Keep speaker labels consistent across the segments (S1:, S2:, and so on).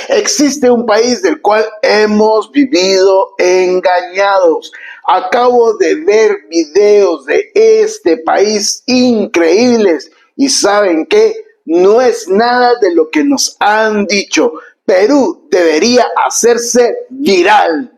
S1: Existe un país del cual hemos vivido engañados. Acabo de ver videos de este país increíbles y ¿saben qué? No es nada de lo que nos han dicho. Perú debería hacerse viral.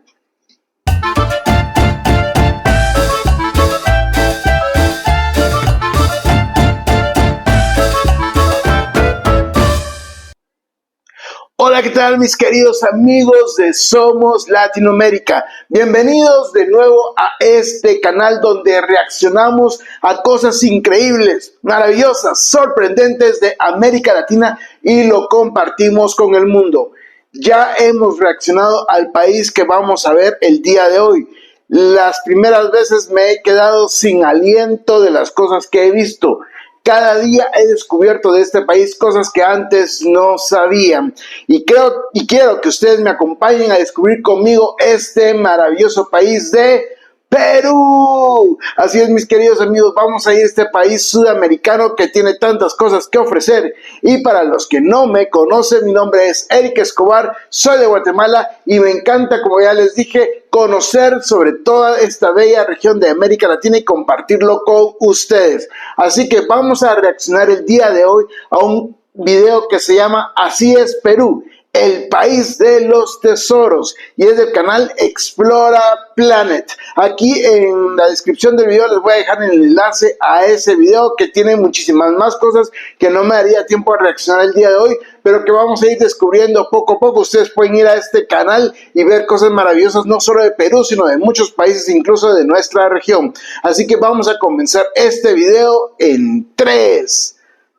S1: Hola, ¿qué tal mis queridos amigos de Somos Latinoamérica? Bienvenidos de nuevo a este canal donde reaccionamos a cosas increíbles, maravillosas, sorprendentes de América Latina y lo compartimos con el mundo. Ya hemos reaccionado al país que vamos a ver el día de hoy. Las primeras veces me he quedado sin aliento de las cosas que he visto. Cada día he descubierto de este país cosas que antes no sabían. Y quiero que ustedes me acompañen a descubrir conmigo este maravilloso país de Perú. Así es, mis queridos amigos, vamos a ir a este país sudamericano que tiene tantas cosas que ofrecer. Y para los que no me conocen, mi nombre es Eric Escobar, soy de Guatemala y me encanta, como ya les dije, conocer sobre toda esta bella región de América Latina y compartirlo con ustedes. Así que vamos a reaccionar el día de hoy a un video que se llama Así es Perú, el país de los tesoros, y es del canal Explora Planet. Aquí en la descripción del video les voy a dejar el enlace a ese video que tiene muchísimas más cosas que no me daría tiempo a reaccionar el día de hoy, pero que vamos a ir descubriendo poco a poco. Ustedes pueden ir a este canal y ver cosas maravillosas no solo de Perú, sino de muchos países, incluso de nuestra región. Así que vamos a comenzar este video en 3,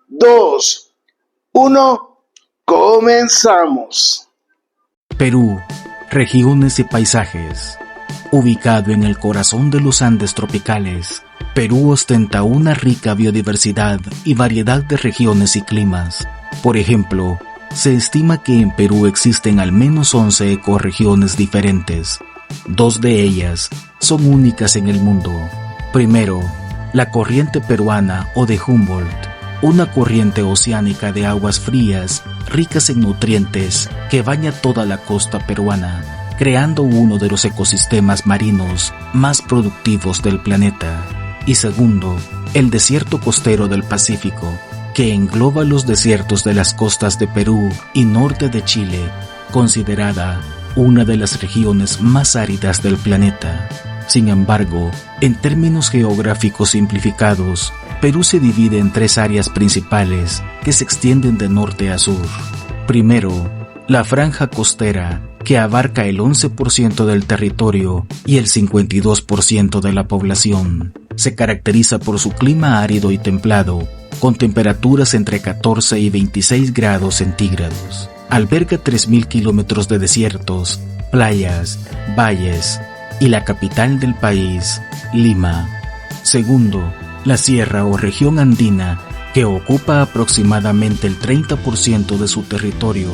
S1: 2, 1... ¡comenzamos!
S2: Perú, regiones y paisajes. Ubicado en el corazón de los Andes tropicales, Perú ostenta una rica biodiversidad y variedad de regiones y climas. Por ejemplo, se estima que en Perú existen al menos 11 ecorregiones diferentes. 2 de ellas son únicas en el mundo. Primero, la corriente peruana o de Humboldt, una corriente oceánica de aguas frías, ricas en nutrientes, que baña toda la costa peruana, creando uno de los ecosistemas marinos más productivos del planeta. Y segundo, el desierto costero del Pacífico, que engloba los desiertos de las costas de Perú y norte de Chile, considerada una de las regiones más áridas del planeta. Sin embargo, en términos geográficos simplificados, Perú se divide en 3 áreas principales que se extienden de norte a sur. Primero, la franja costera, que abarca el 11% del territorio y el 52% de la población. Se caracteriza por su clima árido y templado, con temperaturas entre 14 y 26 grados centígrados. Alberga 3.000 kilómetros de desiertos, playas, valles y la capital del país, Lima. Segundo, la sierra o región andina, que ocupa aproximadamente el 30% de su territorio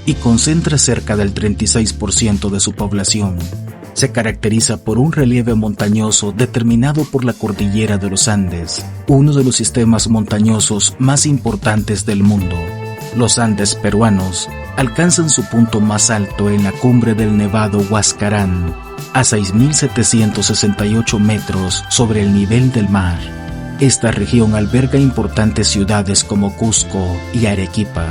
S2: y concentra cerca del 36% de su población. Se caracteriza por un relieve montañoso determinado por la cordillera de los Andes, uno de los sistemas montañosos más importantes del mundo. Los Andes peruanos alcanzan su punto más alto en la cumbre del Nevado Huascarán, a 6.768 metros sobre el nivel del mar. Esta región alberga importantes ciudades como Cusco y Arequipa.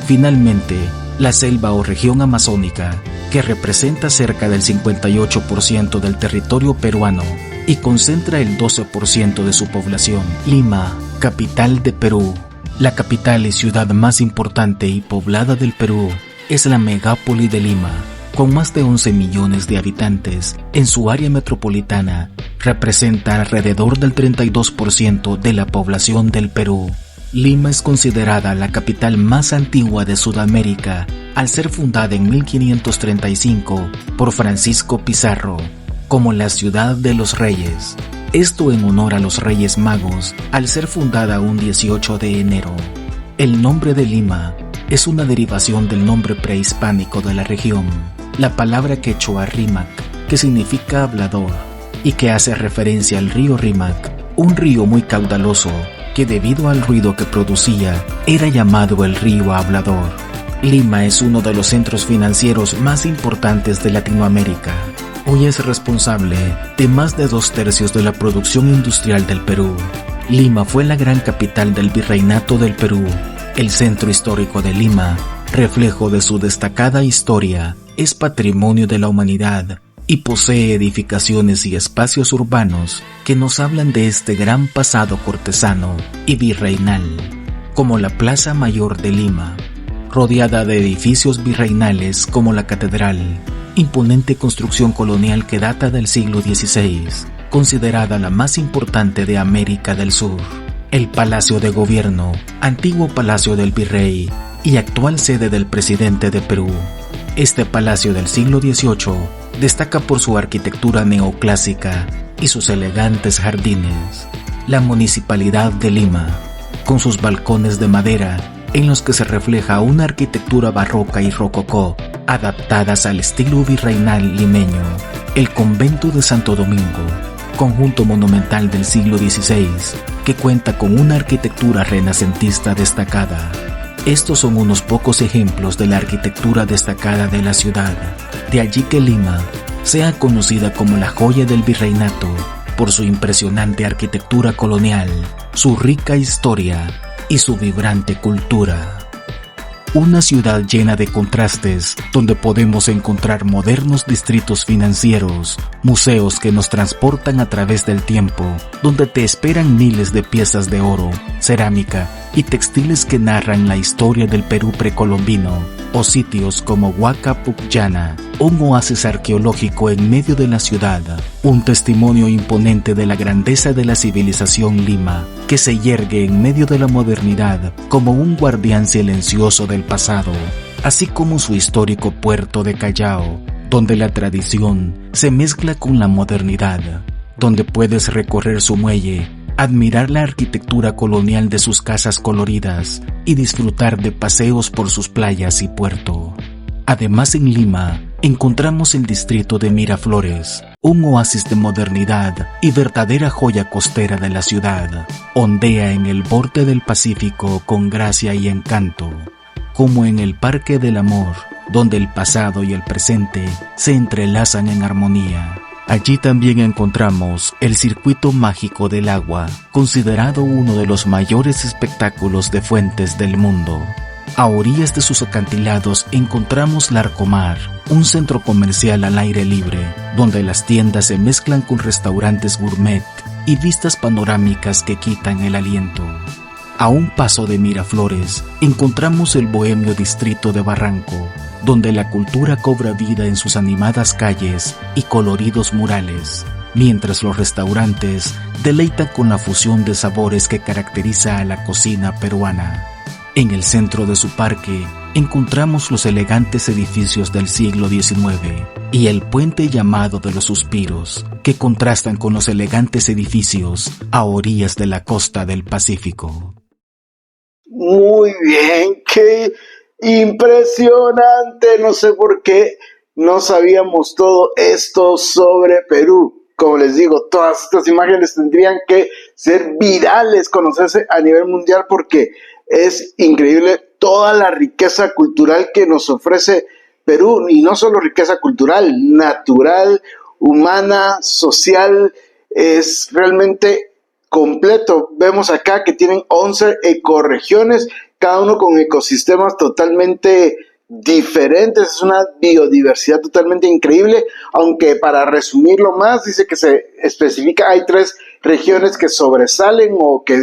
S2: Finalmente, la selva o región amazónica, que representa cerca del 58% del territorio peruano y concentra el 12% de su población. Lima, capital de Perú. La capital y ciudad más importante y poblada del Perú es la megápoli de Lima, con más de 11 millones de habitantes. En su área metropolitana representa alrededor del 32% de la población del Perú. Lima es considerada la capital más antigua de Sudamérica al ser fundada en 1535 por Francisco Pizarro como la ciudad de los reyes. Esto en honor a los Reyes Magos al ser fundada un 18 de enero. El nombre de Lima es una derivación del nombre prehispánico de la región, la palabra quechua Rímac, que significa hablador y que hace referencia al río Rímac, un río muy caudaloso que debido al ruido que producía era llamado el río Hablador. Lima es uno de los centros financieros más importantes de Latinoamérica. Hoy es responsable de más de 2/3 de la producción industrial del Perú. Lima fue la gran capital del Virreinato del Perú. El centro histórico de Lima, reflejo de su destacada historia, es patrimonio de la humanidad y posee edificaciones y espacios urbanos que nos hablan de este gran pasado cortesano y virreinal, como la Plaza Mayor de Lima, rodeada de edificios virreinales como la Catedral, imponente construcción colonial que data del siglo XVI, considerada la más importante de América del Sur, el Palacio de Gobierno, antiguo Palacio del Virrey y actual sede del presidente de Perú. Este palacio del siglo XVIII destaca por su arquitectura neoclásica y sus elegantes jardines. La Municipalidad de Lima, con sus balcones de madera en los que se refleja una arquitectura barroca y rococó, adaptadas al estilo virreinal limeño. El Convento de Santo Domingo, conjunto monumental del siglo XVI, que cuenta con una arquitectura renacentista destacada. Estos son unos pocos ejemplos de la arquitectura destacada de la ciudad. De allí que Lima sea conocida como la joya del virreinato por su impresionante arquitectura colonial, su rica historia y su vibrante cultura. Una ciudad llena de contrastes, donde podemos encontrar modernos distritos financieros, museos que nos transportan a través del tiempo, donde te esperan miles de piezas de oro, cerámica y textiles que narran la historia del Perú precolombino, o sitios como Huaca Pucllana, un oasis arqueológico en medio de la ciudad, un testimonio imponente de la grandeza de la civilización Lima, que se yergue en medio de la modernidad como un guardián silencioso del pasado, así como su histórico puerto de Callao, donde la tradición se mezcla con la modernidad, donde puedes recorrer su muelle, admirar la arquitectura colonial de sus casas coloridas y disfrutar de paseos por sus playas y puerto. Además, en Lima encontramos el distrito de Miraflores, un oasis de modernidad y verdadera joya costera de la ciudad. Ondea en el borde del Pacífico con gracia y encanto, como en el Parque del Amor, donde el pasado y el presente se entrelazan en armonía. Allí también encontramos el Circuito Mágico del Agua, considerado uno de los mayores espectáculos de fuentes del mundo. A orillas de sus acantilados encontramos Larcomar, un centro comercial al aire libre, donde las tiendas se mezclan con restaurantes gourmet y vistas panorámicas que quitan el aliento. A un paso de Miraflores encontramos el bohemio distrito de Barranco, donde la cultura cobra vida en sus animadas calles y coloridos murales, mientras los restaurantes deleitan con la fusión de sabores que caracteriza a la cocina peruana. En el centro de su parque encontramos los elegantes edificios del siglo XIX y el puente llamado de los Suspiros, que contrastan con los elegantes edificios a orillas de la costa del Pacífico.
S1: Muy bien, qué impresionante. No sé por qué no sabíamos todo esto sobre Perú. Como les digo, todas estas imágenes tendrían que ser virales, conocerse a nivel mundial, porque es increíble toda la riqueza cultural que nos ofrece Perú, y no solo riqueza cultural, natural, humana, social, es realmente completo. Vemos acá que tienen 11 ecorregiones, cada uno con ecosistemas totalmente diferentes, es una biodiversidad totalmente increíble, aunque para resumirlo más, dice que se especifica, hay 3 regiones que sobresalen o que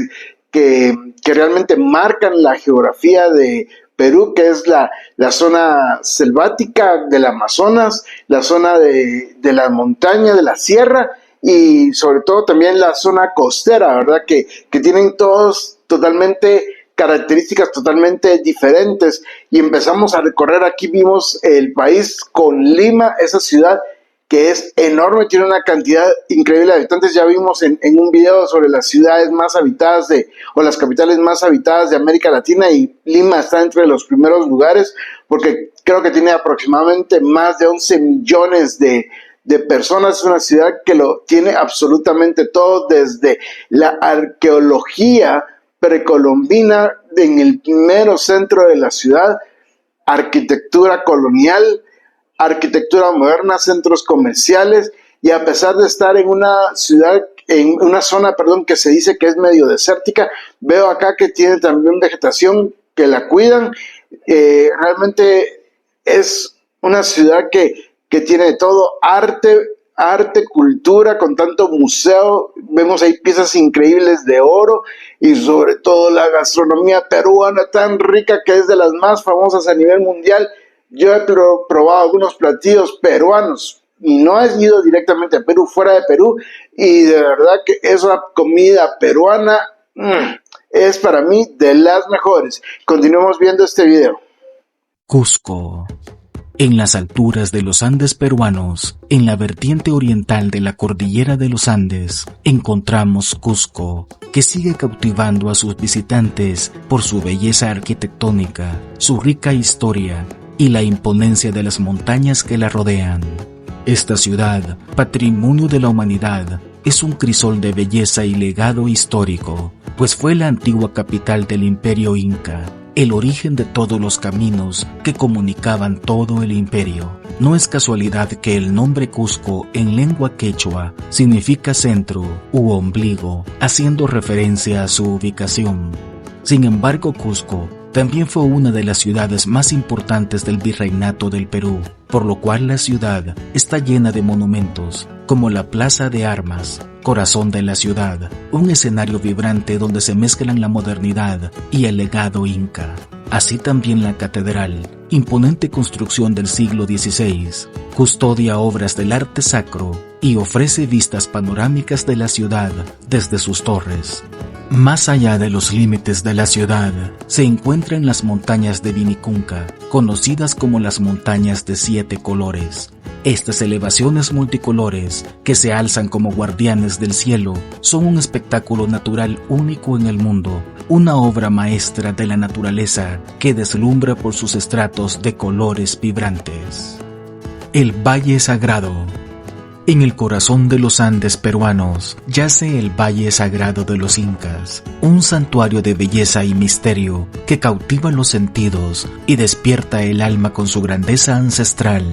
S1: realmente marcan la geografía de Perú, que es la zona selvática del Amazonas, la zona de la montaña, de la sierra, y sobre todo también la zona costera, ¿verdad? Que tienen todos totalmente características totalmente diferentes. Y empezamos a recorrer, aquí vimos el país con Lima, esa ciudad que es enorme, tiene una cantidad increíble de habitantes. Ya vimos en un video sobre las ciudades más habitadas o las capitales más habitadas de América Latina, y Lima está entre los primeros lugares porque creo que tiene aproximadamente más de 11 millones de personas. Es una ciudad que lo tiene absolutamente todo, desde la arqueología precolombina en el mero centro de la ciudad arquitectura colonial, arquitectura moderna, centros comerciales, y a pesar de estar en una ciudad, en una zona, que se dice que es medio desértica, veo acá que tiene también vegetación que la cuidan. Realmente es una ciudad que tiene todo: arte, cultura, con tanto museo. Vemos ahí piezas increíbles de oro, y sobre todo la gastronomía peruana tan rica, que es de las más famosas a nivel mundial. Yo he probado algunos platillos peruanos y no he ido directamente a Perú, fuera de Perú, y de verdad que esa comida peruana es para mí de las mejores. Continuemos viendo este video.
S2: Cusco. En las alturas de los Andes peruanos, en la vertiente oriental de la cordillera de los Andes, encontramos Cusco, que sigue cautivando a sus visitantes por su belleza arquitectónica, su rica historia y la imponencia de las montañas que la rodean. Esta ciudad, patrimonio de la humanidad, es un crisol de belleza y legado histórico, pues fue la antigua capital del Imperio Inca, el origen de todos los caminos que comunicaban todo el imperio. No es casualidad que el nombre Cusco en lengua quechua significa centro u ombligo, haciendo referencia a su ubicación. Sin embargo, Cusco también fue una de las ciudades más importantes del Virreinato del Perú, por lo cual la ciudad está llena de monumentos, como la Plaza de Armas, corazón de la ciudad, un escenario vibrante donde se mezclan la modernidad y el legado inca. Así también la catedral, imponente construcción del siglo XVI, custodia obras del arte sacro y ofrece vistas panorámicas de la ciudad desde sus torres. Más allá de los límites de la ciudad, se encuentran las montañas de Vinicunca, conocidas como las montañas de 7 colores. Estas elevaciones multicolores, que se alzan como guardianes del cielo, son un espectáculo natural único en el mundo, una obra maestra de la naturaleza que deslumbra por sus estratos de colores vibrantes. El Valle Sagrado. En el corazón de los Andes peruanos yace el Valle Sagrado de los Incas, un santuario de belleza y misterio que cautiva los sentidos y despierta el alma con su grandeza ancestral.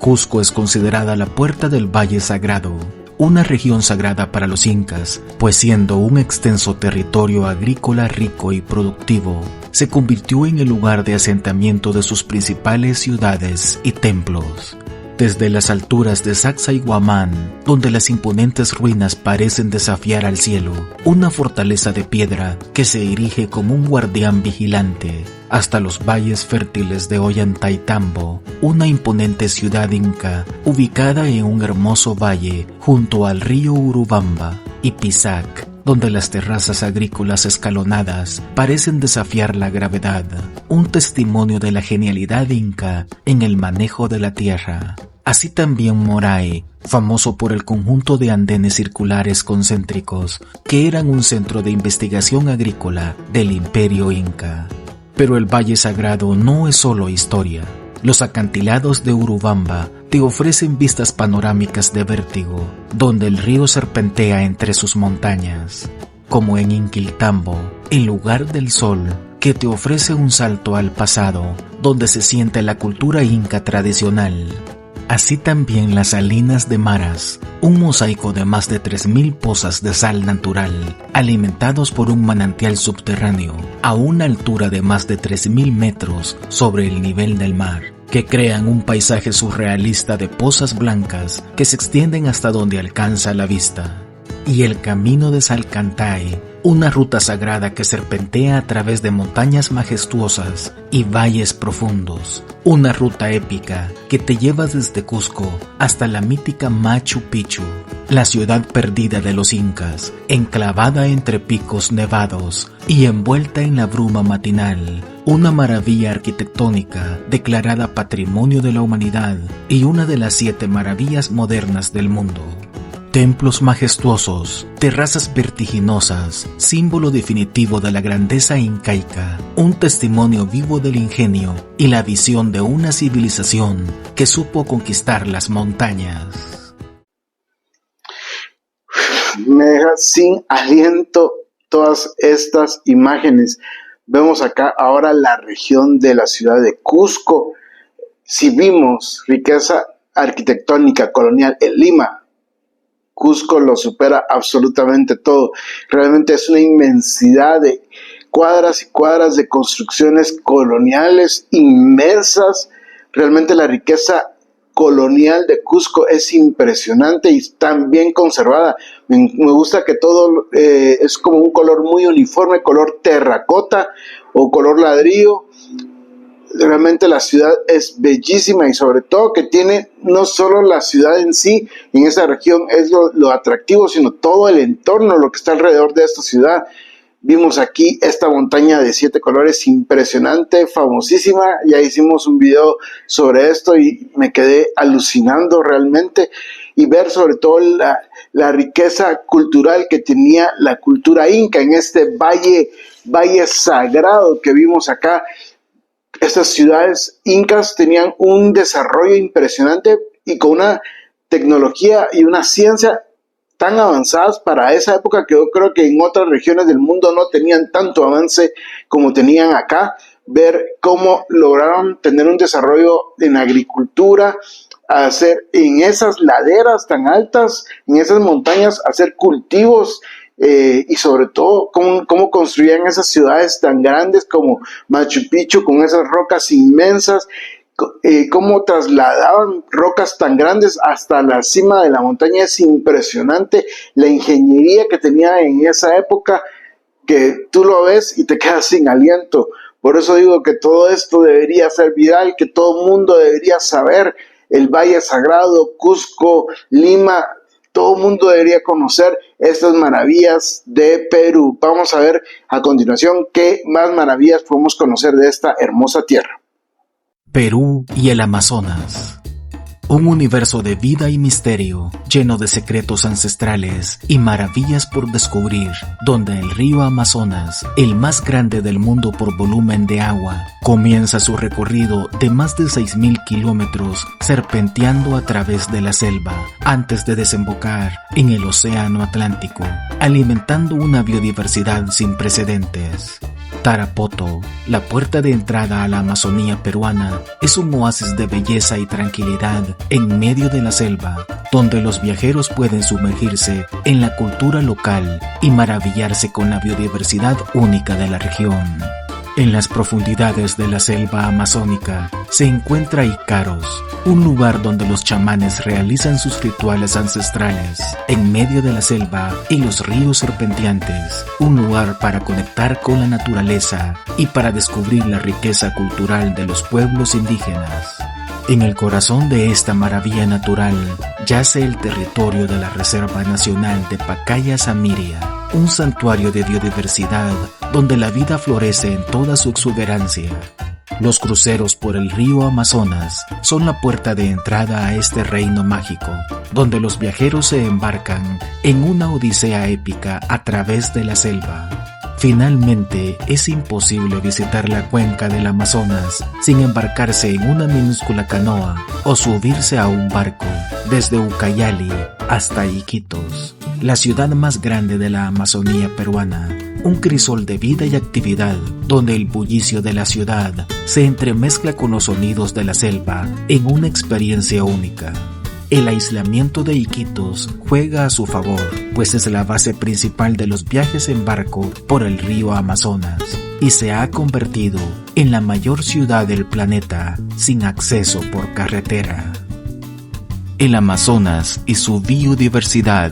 S2: Cusco es considerada la puerta del Valle Sagrado, una región sagrada para los incas, pues siendo un extenso territorio agrícola rico y productivo, se convirtió en el lugar de asentamiento de sus principales ciudades y templos. Desde las alturas de Sacsayhuamán, donde las imponentes ruinas parecen desafiar al cielo, una fortaleza de piedra que se erige como un guardián vigilante, hasta los valles fértiles de Ollantaytambo, una imponente ciudad inca ubicada en un hermoso valle junto al río Urubamba, y Pisac, donde las terrazas agrícolas escalonadas parecen desafiar la gravedad, un testimonio de la genialidad inca en el manejo de la tierra. Así también Moray, famoso por el conjunto de andenes circulares concéntricos que eran un centro de investigación agrícola del Imperio Inca. Pero el Valle Sagrado no es solo historia. Los acantilados de Urubamba te ofrecen vistas panorámicas de vértigo, donde el río serpentea entre sus montañas, como en Inquiltambo, el lugar del sol, que te ofrece un salto al pasado, donde se siente la cultura inca tradicional. Así también las salinas de Maras, un mosaico de más de 3.000 pozas de sal natural, alimentados por un manantial subterráneo, a una altura de más de 3.000 metros sobre el nivel del mar, que crean un paisaje surrealista de pozas blancas que se extienden hasta donde alcanza la vista. Y el Camino de Salcantay, una ruta sagrada que serpentea a través de montañas majestuosas y valles profundos, una ruta épica que te lleva desde Cusco hasta la mítica Machu Picchu, la ciudad perdida de los incas, enclavada entre picos nevados y envuelta en la bruma matinal, una maravilla arquitectónica declarada Patrimonio de la Humanidad y una de las 7 maravillas modernas del mundo. Templos majestuosos, terrazas vertiginosas, símbolo definitivo de la grandeza incaica, un testimonio vivo del ingenio y la visión de una civilización que supo conquistar las montañas.
S1: Me deja sin aliento todas estas imágenes. Vemos acá ahora la región de la ciudad de Cusco. Si vimos riqueza arquitectónica colonial en Lima, Cusco lo supera absolutamente todo. Realmente es una inmensidad de cuadras y cuadras de construcciones coloniales inmensas. Realmente la riqueza colonial de Cusco es impresionante y tan bien conservada. Me gusta que todo es como un color muy uniforme, color terracota o color ladrillo. Realmente la ciudad es bellísima y sobre todo que tiene no solo la ciudad en sí, en esa región es lo atractivo, sino todo el entorno, lo que está alrededor de esta ciudad. Vimos aquí esta montaña de 7 colores impresionante, famosísima. Ya hicimos un video sobre esto y me quedé alucinando realmente. Y ver sobre todo la riqueza cultural que tenía la cultura inca en este valle sagrado que vimos acá. Estas ciudades incas tenían un desarrollo impresionante y con una tecnología y una ciencia tan avanzadas para esa época que yo creo que en otras regiones del mundo no tenían tanto avance como tenían acá. Ver cómo lograron tener un desarrollo en agricultura, hacer en esas laderas tan altas, en esas montañas, hacer cultivos, y sobre todo cómo construían esas ciudades tan grandes como Machu Picchu con esas rocas inmensas, cómo trasladaban rocas tan grandes hasta la cima de la montaña. Es impresionante la ingeniería que tenía en esa época, que tú lo ves y te quedas sin aliento. Por eso digo que todo esto debería ser viral, que todo el mundo debería saber. El Valle Sagrado, Cusco, Lima, todo el mundo debería conocer estas maravillas de Perú. Vamos a ver a continuación qué más maravillas podemos conocer de esta hermosa tierra.
S2: Perú y el Amazonas. Un universo de vida y misterio, lleno de secretos ancestrales y maravillas por descubrir, donde el río Amazonas, el más grande del mundo por volumen de agua, comienza su recorrido de más de 6.000 kilómetros serpenteando a través de la selva, antes de desembocar en el Océano Atlántico, alimentando una biodiversidad sin precedentes. Tarapoto, la puerta de entrada a la Amazonía peruana, es un oasis de belleza y tranquilidad en medio de la selva, donde los viajeros pueden sumergirse en la cultura local y maravillarse con la biodiversidad única de la región. En las profundidades de la selva amazónica se encuentra Icaros, un lugar donde los chamanes realizan sus rituales ancestrales en medio de la selva y los ríos serpenteantes, un lugar para conectar con la naturaleza y para descubrir la riqueza cultural de los pueblos indígenas. En el corazón de esta maravilla natural yace el territorio de la Reserva Nacional de Pacaya-Samiria, un santuario de biodiversidad donde la vida florece en toda su exuberancia. Los cruceros por el río Amazonas son la puerta de entrada a este reino mágico, donde los viajeros se embarcan en una odisea épica a través de la selva. Finalmente, es imposible visitar la cuenca del Amazonas sin embarcarse en una minúscula canoa o subirse a un barco desde Ucayali hasta Iquitos, la ciudad más grande de la Amazonía peruana, un crisol de vida y actividad donde el bullicio de la ciudad se entremezcla con los sonidos de la selva en una experiencia única. El aislamiento de Iquitos juega a su favor, pues es la base principal de los viajes en barco por el río Amazonas y se ha convertido en la mayor ciudad del planeta sin acceso por carretera. El Amazonas y su biodiversidad.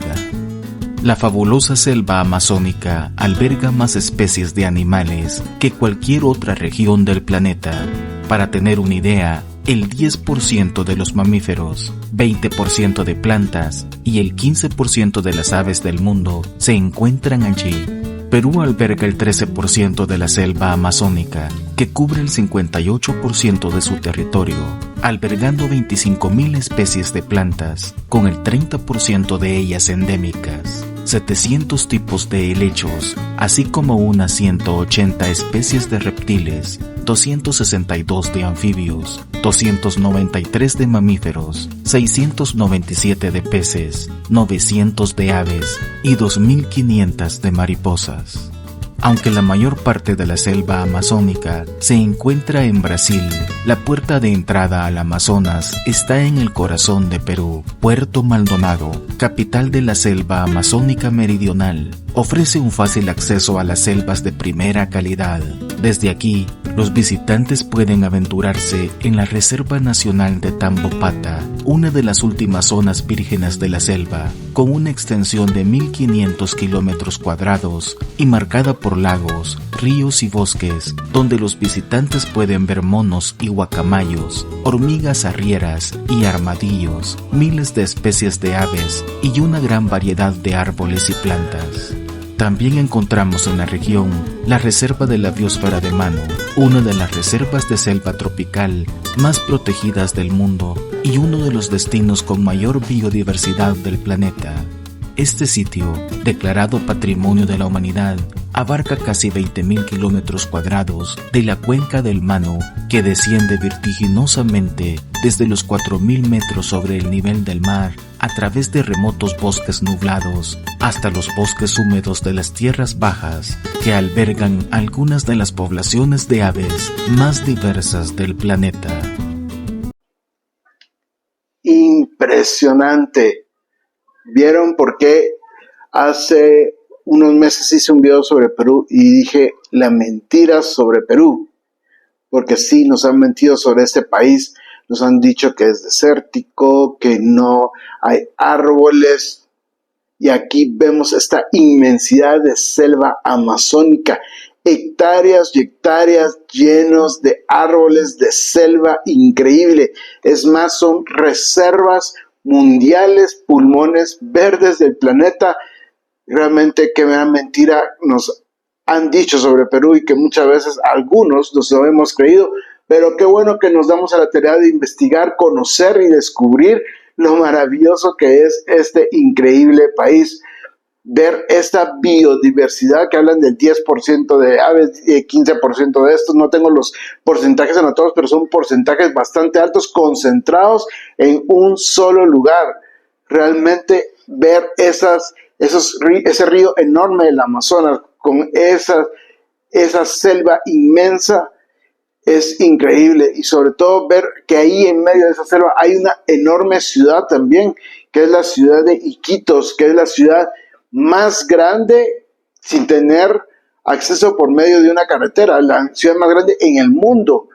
S2: La fabulosa selva amazónica alberga más especies de animales que cualquier otra región del planeta. Para tener una idea, el 10% de los mamíferos, 20% de plantas y el 15% de las aves del mundo se encuentran allí. Perú alberga el 13% de la selva amazónica, que cubre el 58% de su territorio, albergando 25.000 especies de plantas, con el 30% de ellas endémicas, 700 tipos de helechos, así como unas 180 especies de reptiles, 262 de anfibios, 293 de mamíferos, 697 de peces, 900 de aves y 2.500 de mariposas. Aunque la mayor parte de la selva amazónica se encuentra en Brasil, la puerta de entrada al Amazonas está en el corazón de Perú. Puerto Maldonado, capital de la selva amazónica meridional, ofrece un fácil acceso a las selvas de primera calidad. Desde aquí, los visitantes pueden aventurarse en la Reserva Nacional de Tambopata, una de las últimas zonas vírgenes de la selva, con una extensión de 1.500 kilómetros cuadrados y marcada por lagos, ríos y bosques, donde los visitantes pueden ver monos y guacamayos, hormigas arrieras y armadillos, miles de especies de aves y una gran variedad de árboles y plantas. También encontramos en la región la Reserva de la Biosfera de Manu, una de las reservas de selva tropical más protegidas del mundo y uno de los destinos con mayor biodiversidad del planeta. Este sitio, declarado Patrimonio de la Humanidad, abarca casi 20.000 kilómetros cuadrados de la cuenca del Manu, que desciende vertiginosamente desde los 4.000 metros sobre el nivel del mar a través de remotos bosques nublados hasta los bosques húmedos de las tierras bajas, que albergan algunas de las poblaciones de aves más diversas del planeta.
S1: Impresionante. ¿Vieron por qué hace unos meses hice un video sobre Perú y dije la mentira sobre Perú? Porque sí, nos han mentido sobre este país, nos han dicho que es desértico, que no hay árboles, y aquí vemos esta inmensidad de selva amazónica, hectáreas y hectáreas llenos de árboles, de selva increíble. Es más, son reservas mundiales, pulmones verdes del planeta. Realmente qué gran mentira nos han dicho sobre Perú y que muchas veces algunos nos lo hemos creído, pero qué bueno que nos damos a la tarea de investigar, conocer y descubrir lo maravilloso que es este increíble país. Ver esta biodiversidad que hablan del 10% de aves, 15% de estos, no tengo los porcentajes anotados, pero son porcentajes bastante altos concentrados en un solo lugar. Realmente ver ese río enorme del Amazonas con esa selva inmensa es increíble, y sobre todo ver que ahí en medio de esa selva hay una enorme ciudad también, que es la ciudad de Iquitos, que es la ciudad más grande sin tener acceso por medio de una carretera, la ciudad más grande en el mundo,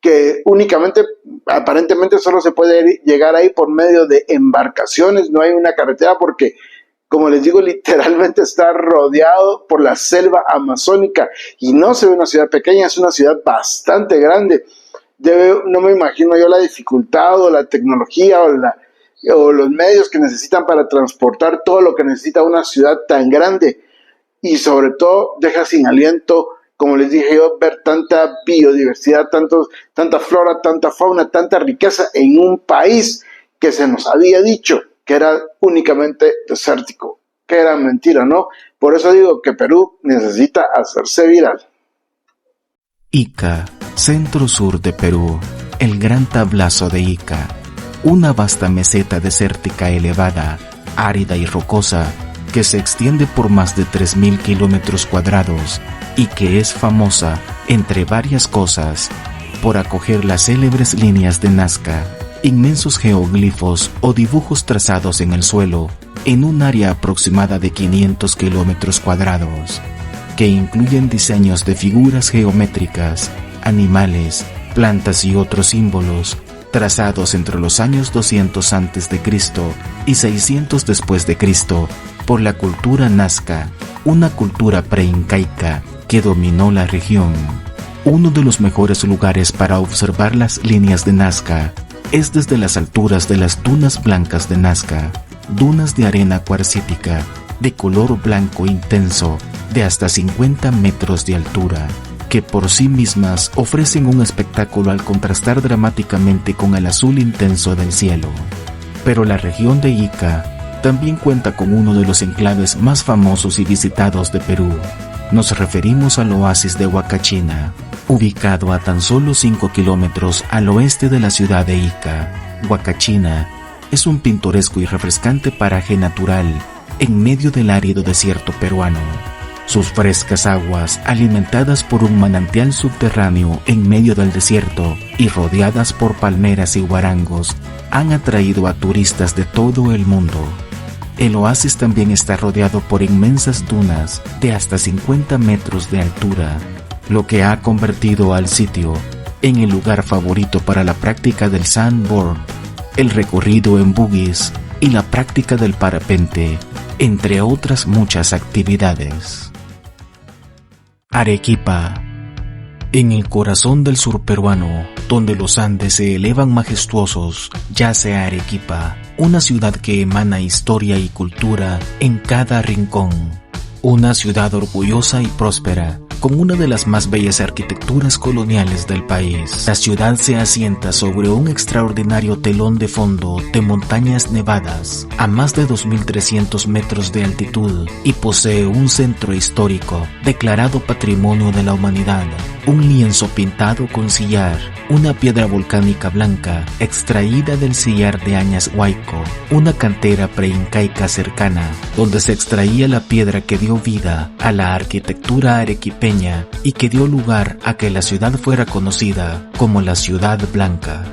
S1: que únicamente, aparentemente solo se puede llegar ahí por medio de embarcaciones, no hay una carretera porque, como les digo, literalmente está rodeado por la selva amazónica y no se ve una ciudad pequeña, es una ciudad bastante grande. No me imagino yo la dificultad o la tecnología o los medios que necesitan para transportar todo lo que necesita una ciudad tan grande, y sobre todo deja sin aliento, como les dije yo, ver tanta biodiversidad, tanta flora, tanta fauna, tanta riqueza en un país que se nos había dicho que era únicamente desértico, que era mentira, ¿no? Por eso digo que Perú necesita hacerse viral.
S2: Ica, centro-sur de Perú, el Gran Tablazo de Ica, una vasta meseta desértica elevada, árida y rocosa, que se extiende por más de 3.000 kilómetros cuadrados y que es famosa, entre varias cosas, por acoger las célebres líneas de Nazca, inmensos geoglifos o dibujos trazados en el suelo en un área aproximada de 500 kilómetros cuadrados, que incluyen diseños de figuras geométricas, animales, plantas y otros símbolos trazados entre los años 200 a.C. y 600 después de Cristo por la cultura Nazca, una cultura preincaica que dominó la región. Uno de los mejores lugares para observar las líneas de Nazca es desde las alturas de las dunas blancas de Nazca, dunas de arena cuarcítica de color blanco intenso de hasta 50 metros de altura, que por sí mismas ofrecen un espectáculo al contrastar dramáticamente con el azul intenso del cielo. Pero la región de Ica también cuenta con uno de los enclaves más famosos y visitados de Perú. Nos referimos al oasis de Huacachina, ubicado a tan solo 5 kilómetros al oeste de la ciudad de Ica. Huacachina es un pintoresco y refrescante paraje natural en medio del árido desierto peruano. Sus frescas aguas, alimentadas por un manantial subterráneo en medio del desierto y rodeadas por palmeras y guarangos, han atraído a turistas de todo el mundo. El oasis también está rodeado por inmensas dunas de hasta 50 metros de altura, lo que ha convertido al sitio en el lugar favorito para la práctica del sandboard, el recorrido en buggies y la práctica del parapente, entre otras muchas actividades. Arequipa. En el corazón del sur peruano, donde los Andes se elevan majestuosos, yace Arequipa, una ciudad que emana historia y cultura en cada rincón. Una ciudad orgullosa y próspera, con una de las más bellas arquitecturas coloniales del país. La ciudad se asienta sobre un extraordinario telón de fondo de montañas nevadas a más de 2.300 metros de altitud y posee un centro histórico declarado Patrimonio de la Humanidad, un lienzo pintado con sillar, una piedra volcánica blanca extraída del sillar de Añas Huayco, una cantera preincaica cercana donde se extraía la piedra que dio vida a la arquitectura arequipeña y que dio lugar a que la ciudad fuera conocida como la Ciudad Blanca.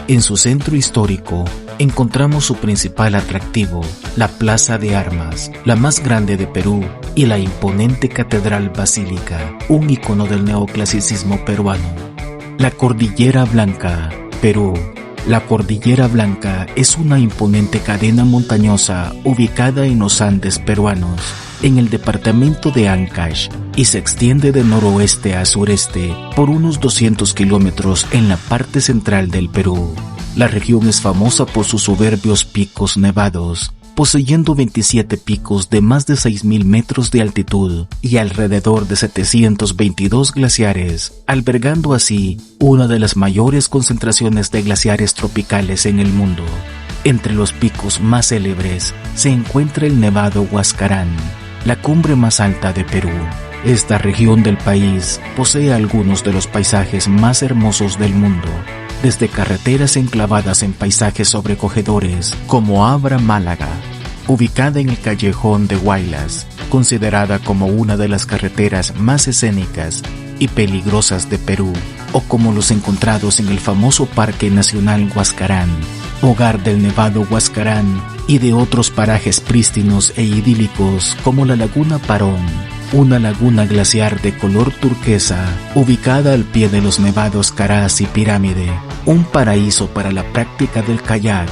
S2: En su centro histórico encontramos su principal atractivo, la Plaza de Armas, la más grande de Perú, y la imponente Catedral Basílica, un icono del neoclasicismo peruano. La Cordillera Blanca, Perú. La Cordillera Blanca es una imponente cadena montañosa ubicada en los Andes peruanos, en el departamento de Ancash, y se extiende de noroeste a sureste por unos 200 kilómetros en la parte central del Perú. La región es famosa por sus soberbios picos nevados, poseyendo 27 picos de más de 6.000 metros de altitud y alrededor de 722 glaciares, albergando así una de las mayores concentraciones de glaciares tropicales en el mundo. Entre los picos más célebres se encuentra el Nevado Huascarán, la cumbre más alta de Perú. Esta región del país posee algunos de los paisajes más hermosos del mundo, desde carreteras enclavadas en paisajes sobrecogedores como Abra Málaga, ubicada en el callejón de Huaylas, considerada como una de las carreteras más escénicas y peligrosas de Perú, o como los encontrados en el famoso Parque Nacional Huascarán, hogar del Nevado Huascarán y de otros parajes prístinos e idílicos como la Laguna Parón, una laguna glaciar de color turquesa ubicada al pie de los nevados Caraz y Pirámide, un paraíso para la práctica del kayak,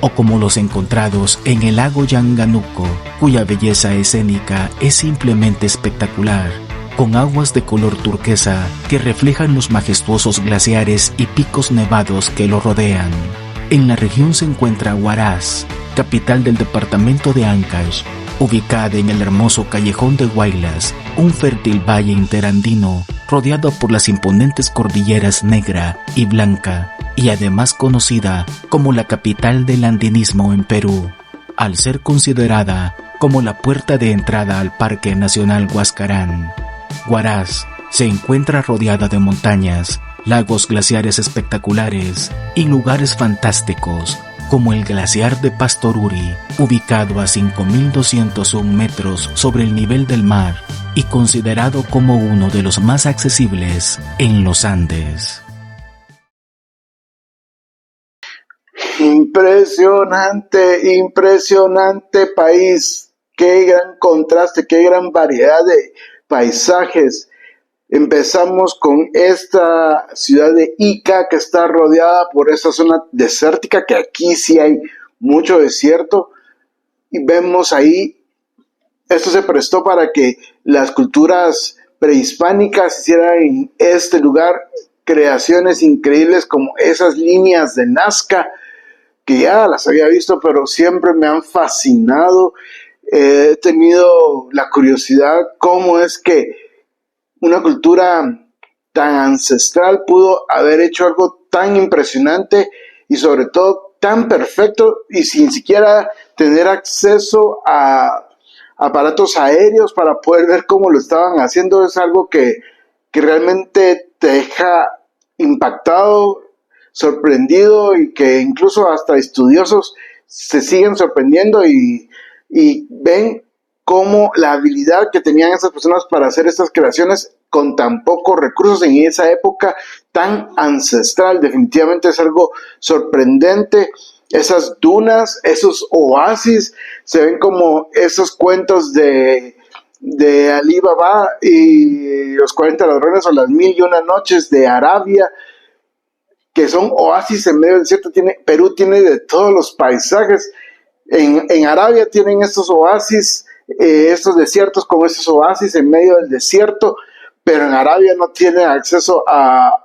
S2: o como los encontrados en el lago Yanganuco, cuya belleza escénica es simplemente espectacular, con aguas de color turquesa que reflejan los majestuosos glaciares y picos nevados que lo rodean. En la región se encuentra Huaraz, capital del departamento de Ancash, ubicada en el hermoso callejón de Huaylas, un fértil valle interandino rodeado por las imponentes cordilleras Negra y Blanca, y además conocida como la capital del andinismo en Perú, al ser considerada como la puerta de entrada al Parque Nacional Huascarán. Huaraz se encuentra rodeada de montañas, lagos glaciares espectaculares y lugares fantásticos, como el glaciar de Pastoruri, ubicado a 5.201 metros sobre el nivel del mar y considerado como uno de los más accesibles en los Andes.
S1: Impresionante, impresionante país. Qué gran contraste, qué gran variedad de paisajes. Empezamos con esta ciudad de Ica, que está rodeada por esta zona desértica, que aquí sí hay mucho desierto. Y vemos ahí, esto se prestó para que las culturas prehispánicas hicieran en este lugar creaciones increíbles como esas líneas de Nazca, que ya las había visto, pero siempre me han fascinado. He tenido la curiosidad cómo es que una cultura tan ancestral pudo haber hecho algo tan impresionante y sobre todo tan perfecto y sin siquiera tener acceso a aparatos aéreos para poder ver cómo lo estaban haciendo. Es algo que realmente te deja impactado, sorprendido, y que incluso hasta estudiosos se siguen sorprendiendo y ven cómo la habilidad que tenían esas personas para hacer estas creaciones con tan pocos recursos en esa época tan ancestral. Definitivamente es algo sorprendente. Esas dunas, esos oasis, se ven como esos cuentos de Ali Baba y los 40 ladrones o las 1001 noches de Arabia, que son oasis en medio del desierto. Perú tiene de todos los paisajes. En Arabia tienen estos oasis, estos desiertos con estos oasis en medio del desierto, pero en Arabia no tiene acceso a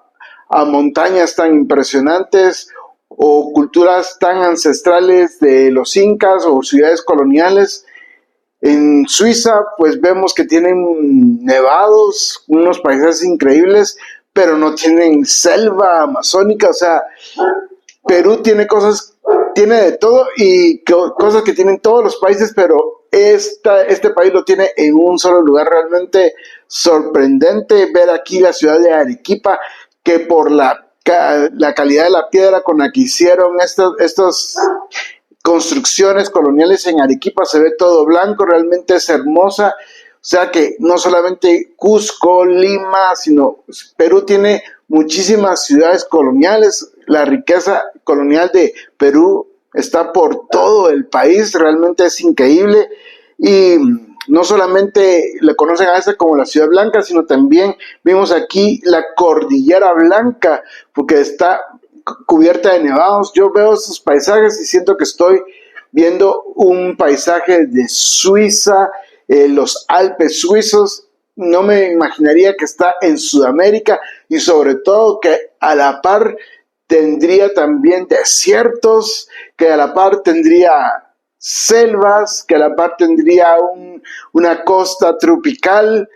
S1: montañas tan impresionantes o culturas tan ancestrales de los incas o ciudades coloniales. En Suiza, pues vemos que tienen nevados, unos paisajes increíbles, pero no tienen selva amazónica. O sea, Perú tiene cosas, tiene de todo y cosas que tienen todos los países, pero este país lo tiene en un solo lugar. Realmente sorprendente ver aquí la ciudad de Arequipa, que por la calidad de la piedra con la que hicieron estas construcciones coloniales en Arequipa, se ve todo blanco, realmente es hermosa. O sea que no solamente Cusco, Lima, sino Perú tiene muchísimas ciudades coloniales. La riqueza colonial de Perú está por todo el país, realmente es increíble. Y no solamente le conocen a esta como la Ciudad Blanca, sino también vimos aquí la Cordillera Blanca, porque está cubierta de nevados. Yo veo esos paisajes y siento que estoy viendo un paisaje de Suiza, los Alpes suizos. No me imaginaría que está en Sudamérica, y sobre todo que a la par tendría también desiertos, que a la par tendría selvas, que a la par tendría una costa tropical.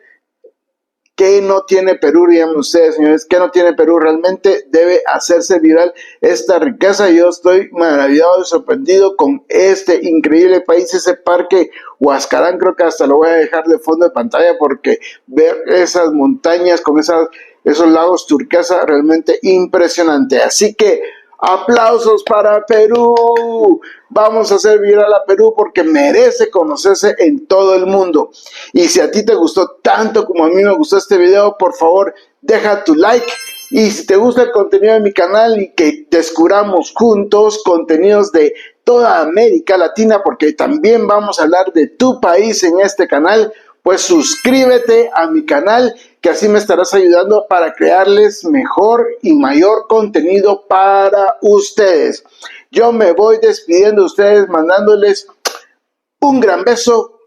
S1: ¿Qué no tiene Perú? Díganme ustedes, señores, ¿qué no tiene Perú? Realmente debe hacerse viral esta riqueza. Yo estoy maravillado y sorprendido con este increíble país, ese parque Huascarán. Creo que hasta lo voy a dejar de fondo de pantalla, porque ver esas montañas con esos lagos turquesa, realmente impresionante. Así que aplausos para Perú. Vamos a hacer viral a Perú porque merece conocerse en todo el mundo. Y si a ti te gustó tanto como a mí me gustó este video, por favor, deja tu like. Y si te gusta el contenido de mi canal y que descubramos juntos contenidos de toda América Latina, porque también vamos a hablar de tu país en este canal, pues suscríbete a mi canal, que así me estarás ayudando para crearles mejor y mayor contenido para ustedes. Yo me voy despidiendo de ustedes, mandándoles un gran beso,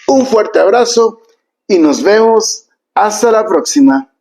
S1: un fuerte abrazo y nos vemos hasta la próxima.